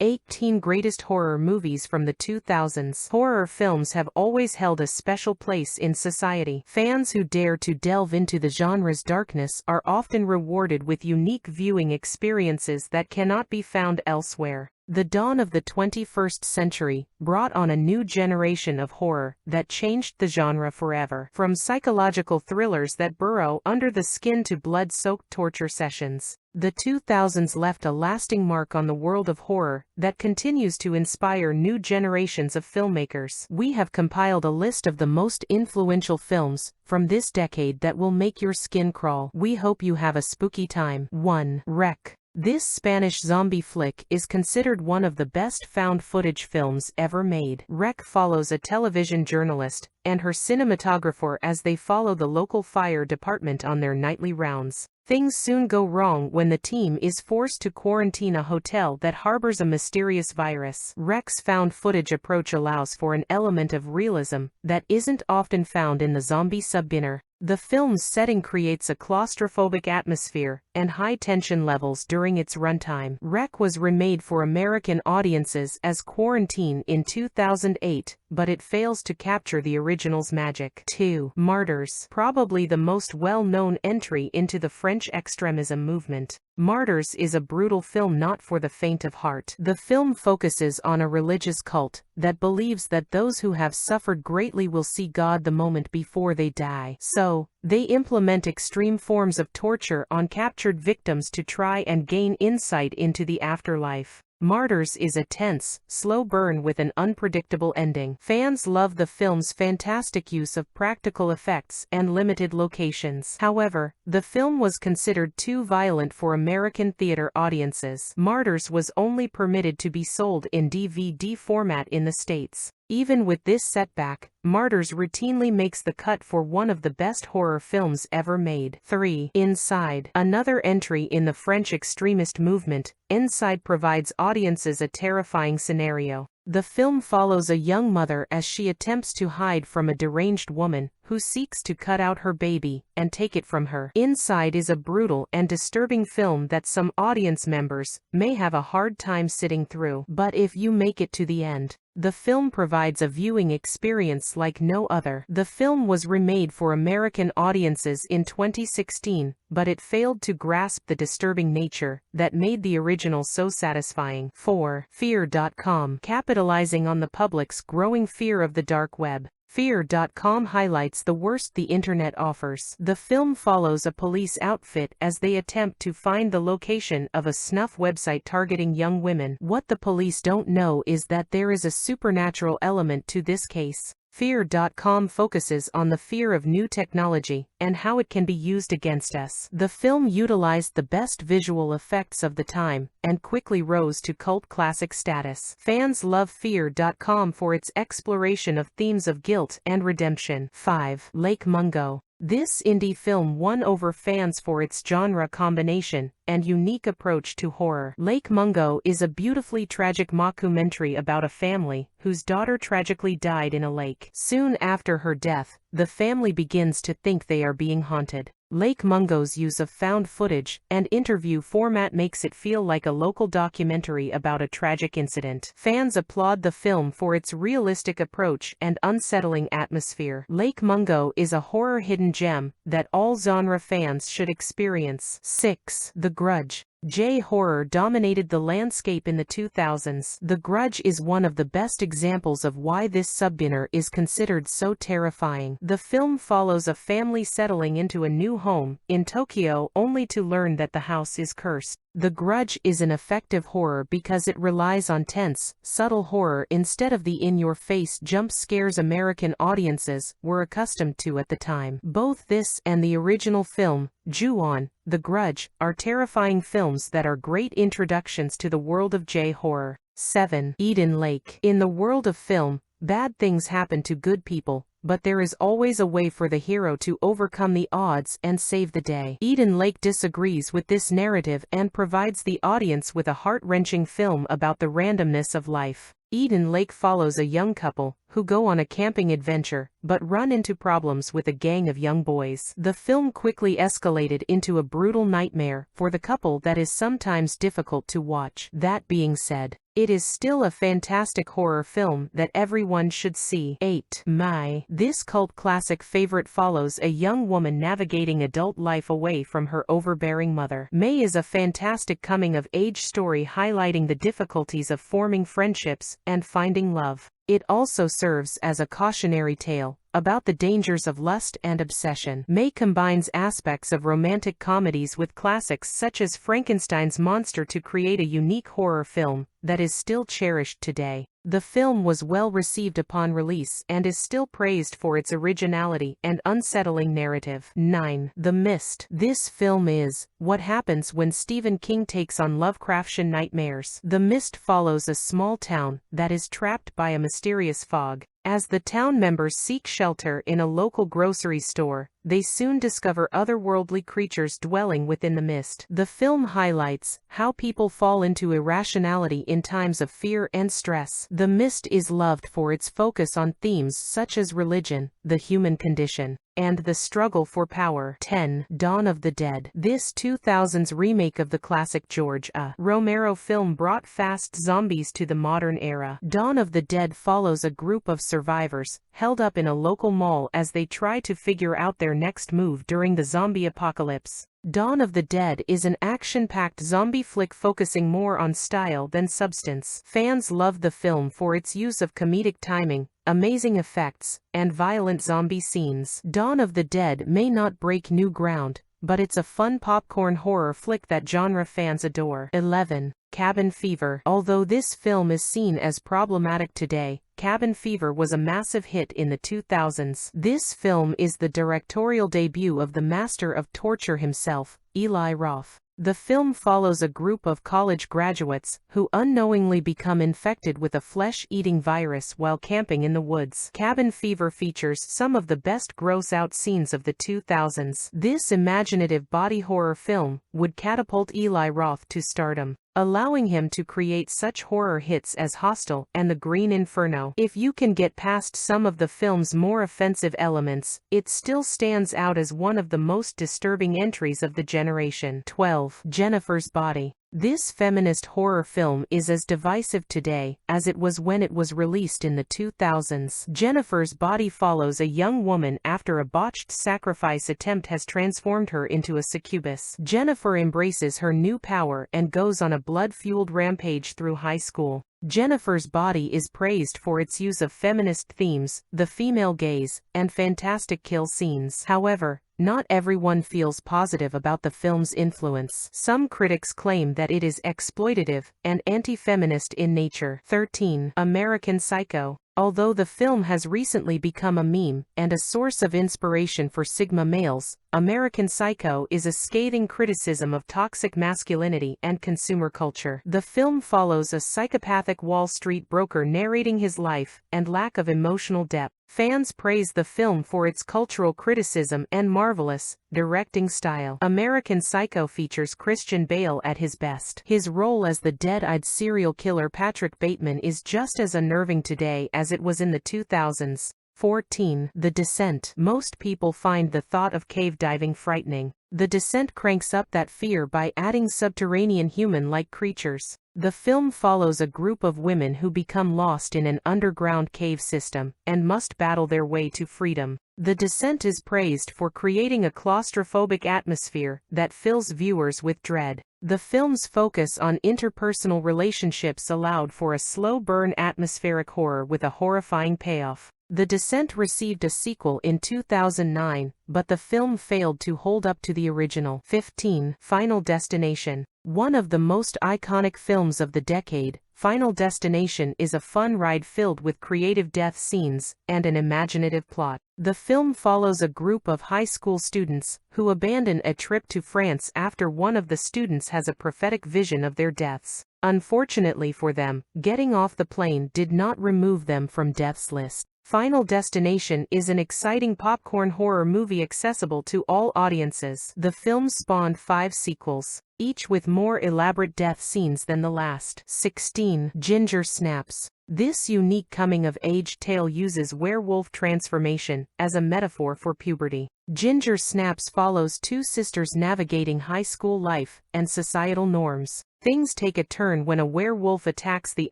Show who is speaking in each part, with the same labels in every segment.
Speaker 1: 18 Greatest Horror Movies from the 2000s. Horror films have always held a special place in society. Fans who dare to delve into the genre's darkness are often rewarded with unique viewing experiences that cannot be found elsewhere. The dawn of the 21st century brought on a new generation of horror that changed the genre forever. From psychological thrillers that burrow under the skin to blood-soaked torture sessions, the 2000s left a lasting mark on the world of horror that continues to inspire new generations of filmmakers. We have compiled a list of the most influential films from this decade that will make your skin crawl. We hope you have a spooky time. 1. Wreck. This Spanish zombie flick is considered one of the best found-footage films ever made. Wreck follows a television journalist and her cinematographer as they follow the local fire department on their nightly rounds. Things soon go wrong when the team is forced to quarantine a hotel that harbors a mysterious virus. Wreck's found-footage approach allows for an element of realism that isn't often found in the zombie subgenre. The film's setting creates a claustrophobic atmosphere and high tension levels during its runtime. Wreck was remade for American audiences as Quarantine in 2008, but it fails to capture the original's magic. 2. Martyrs. Probably the most well-known entry into the French extremism movement. Martyrs is a brutal film not for the faint of heart. The film focuses on a religious cult that believes that those who have suffered greatly will see God the moment before they die. So, they implement extreme forms of torture on captured victims to try and gain insight into the afterlife. Martyrs is a tense, slow burn with an unpredictable ending. Fans love the film's fantastic use of practical effects and limited locations. However, the film was considered too violent for American theater audiences. Martyrs was only permitted to be sold in DVD format in the States. Even with this setback, Martyrs routinely makes the cut for one of the best horror films ever made. 3. Inside. Another entry in the French extremist movement, Inside provides audiences a terrifying scenario. The film follows a young mother as she attempts to hide from a deranged woman who seeks to cut out her baby and take it from her. Inside is a brutal and disturbing film that some audience members may have a hard time sitting through. But if you make it to the end, the film provides a viewing experience like no other. The film was remade for American audiences in 2016, but it failed to grasp the disturbing nature that made the original so satisfying. 4. Fear.com. Capitalizing on the public's growing fear of the dark web, Fear.com highlights the worst the internet offers. The film follows a police outfit as they attempt to find the location of a snuff website targeting young women. What the police don't know is that there is a supernatural element to this case. Fear.com focuses on the fear of new technology and how it can be used against us. The film utilized the best visual effects of the time and quickly rose to cult classic status. Fans love Fear.com for its exploration of themes of guilt and redemption. 5. Lake Mungo. This indie film won over fans for its genre combination and unique approach to horror. Lake Mungo is a beautifully tragic mockumentary about a family whose daughter tragically died in a lake. Soon after her death, the family begins to think they are being haunted. Lake Mungo's use of found footage and interview format makes it feel like a local documentary about a tragic incident. Fans applaud the film for its realistic approach and unsettling atmosphere. Lake Mungo is a horror hidden gem that all genre fans should experience. 6. The Grudge. J-horror dominated the landscape in the 2000s. The Grudge is one of the best examples of why this subgenre is considered so terrifying. The film follows a family settling into a new home in Tokyo only to learn that the house is cursed. The Grudge is an effective horror because it relies on tense, subtle horror instead of the in-your-face jump scares American audiences were accustomed to at the time. Both this and the original film, Ju-on, The Grudge, are terrifying films that are great introductions to the world of J-horror. 7. Eden Lake. In the world of film, bad things happen to good people, but there is always a way for the hero to overcome the odds and save the day. Eden Lake disagrees with this narrative and provides the audience with a heart-wrenching film about the randomness of life. Eden Lake follows a young couple who go on a camping adventure, but run into problems with a gang of young boys. The film quickly escalated into a brutal nightmare for the couple that is sometimes difficult to watch. That being said, it is still a fantastic horror film that everyone should see. 8. My. This cult classic favorite follows a young woman navigating adult life away from her overbearing mother. May is a fantastic coming-of-age story highlighting the difficulties of forming friendships and finding love. It also serves as a cautionary tale about the dangers of lust and obsession. May combines aspects of romantic comedies with classics such as Frankenstein's monster to create a unique horror film that is still cherished today. The film was well received upon release and is still praised for its originality and unsettling narrative. 9. The Mist. This film is what happens when Stephen King takes on Lovecraftian nightmares. The Mist follows a small town that is trapped by a mysterious fog. As the town members seek shelter in a local grocery store, they soon discover otherworldly creatures dwelling within the mist. The film highlights how people fall into irrationality in times of fear and stress. The Mist is loved for its focus on themes such as religion, the human condition, and the struggle for power. 10. Dawn of the Dead. This 2000s remake of the classic George A. Romero film brought fast zombies to the modern era. Dawn of the Dead follows a group of survivors held up in a local mall as they try to figure out their next move during the zombie apocalypse. Dawn of the Dead is an action-packed zombie flick focusing more on style than substance. Fans love the film for its use of comedic timing, amazing effects, and violent zombie scenes. Dawn of the Dead may not break new ground, but it's a fun popcorn horror flick that genre fans adore. 11. Cabin Fever. Although this film is seen as problematic today, Cabin Fever was a massive hit in the 2000s. This film is the directorial debut of the master of torture himself, Eli Roth. The film follows a group of college graduates who unknowingly become infected with a flesh-eating virus while camping in the woods. Cabin Fever features some of the best gross-out scenes of the 2000s. This imaginative body horror film would catapult Eli Roth to stardom, allowing him to create such horror hits as Hostel and The Green Inferno. If you can get past some of the film's more offensive elements, it still stands out as one of the most disturbing entries of the generation. 12. Jennifer's Body. This feminist horror film is as divisive today as it was when it was released in the 2000s. Jennifer's Body follows a young woman after a botched sacrifice attempt has transformed her into a succubus. Jennifer embraces her new power and goes on a blood-fueled rampage through high school. Jennifer's Body is praised for its use of feminist themes, the female gaze, and fantastic kill scenes. However, not everyone feels positive about the film's influence. Some critics claim that it is exploitative and anti-feminist in nature. 13. American Psycho. Although the film has recently become a meme and a source of inspiration for Sigma males, American Psycho is a scathing criticism of toxic masculinity and consumer culture. The film follows a psychopathic Wall Street broker narrating his life and lack of emotional depth. Fans praise the film for its cultural criticism and marvelous directing style. American Psycho features Christian Bale at his best. His role as the dead-eyed serial killer Patrick Bateman is just as unnerving today as it was in the 2000s. 14. The Descent. Most people find the thought of cave diving frightening. The Descent cranks up that fear by adding subterranean human-like creatures. The film follows a group of women who become lost in an underground cave system and must battle their way to freedom. The Descent is praised for creating a claustrophobic atmosphere that fills viewers with dread. The film's focus on interpersonal relationships allowed for a slow-burn atmospheric horror with a horrifying payoff. The Descent received a sequel in 2009, but the film failed to hold up to the original. 15. Final Destination. One of the most iconic films of the decade, Final Destination is a fun ride filled with creative death scenes and an imaginative plot. The film follows a group of high school students who abandon a trip to France after one of the students has a prophetic vision of their deaths. Unfortunately for them, getting off the plane did not remove them from death's list. Final Destination is an exciting popcorn horror movie accessible to all audiences. The film spawned 5 sequels, each with more elaborate death scenes than the last. 16. Ginger Snaps. This unique coming-of-age tale uses werewolf transformation as a metaphor for puberty. Ginger Snaps follows two sisters navigating high school life and societal norms. Things take a turn when a werewolf attacks the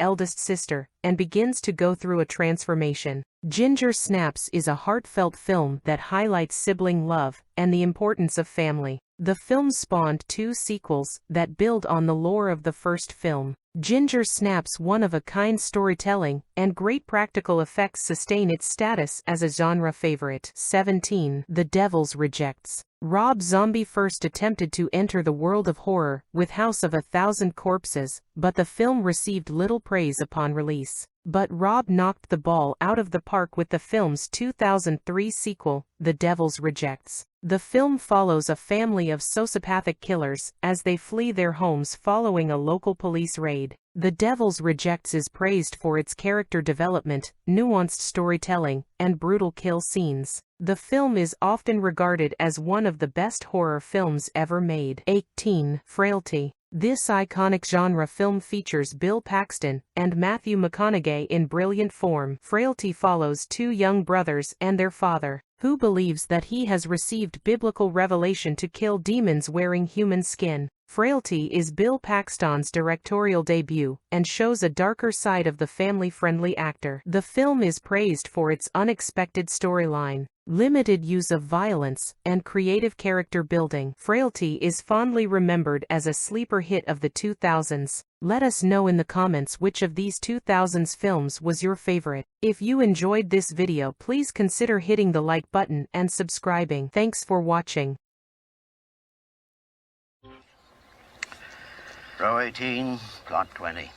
Speaker 1: eldest sister and begins to go through a transformation. Ginger Snaps is a heartfelt film that highlights sibling love and the importance of family. The film spawned two sequels that build on the lore of the first film. Ginger Snaps' one-of-a-kind storytelling and great practical effects sustain its status as a genre favorite. 17. The Devil's Rejects. Rob Zombie first attempted to enter the world of horror with House of a Thousand Corpses, but the film received little praise upon release. But Rob knocked the ball out of the park with the film's 2003 sequel, The Devil's Rejects. The film follows a family of sociopathic killers as they flee their homes following a local police raid. The Devil's Rejects is praised for its character development, nuanced storytelling, and brutal kill scenes. The film is often regarded as one of the best horror films ever made. 18. Frailty. This iconic genre film features Bill Paxton and Matthew McConaughey in brilliant form. Frailty follows two young brothers and their father, who believes that he has received biblical revelation to kill demons wearing human skin. Frailty is Bill Paxton's directorial debut and shows a darker side of the family-friendly actor. The film is praised for its unexpected storyline, limited use of violence, and creative character building. Frailty is fondly remembered as a sleeper hit of the 2000s. Let us know in the comments which of these 2000s films was your favorite. If you enjoyed this video, please consider hitting the like button and subscribing. Thanks for watching.
Speaker 2: Row 18, plot 20.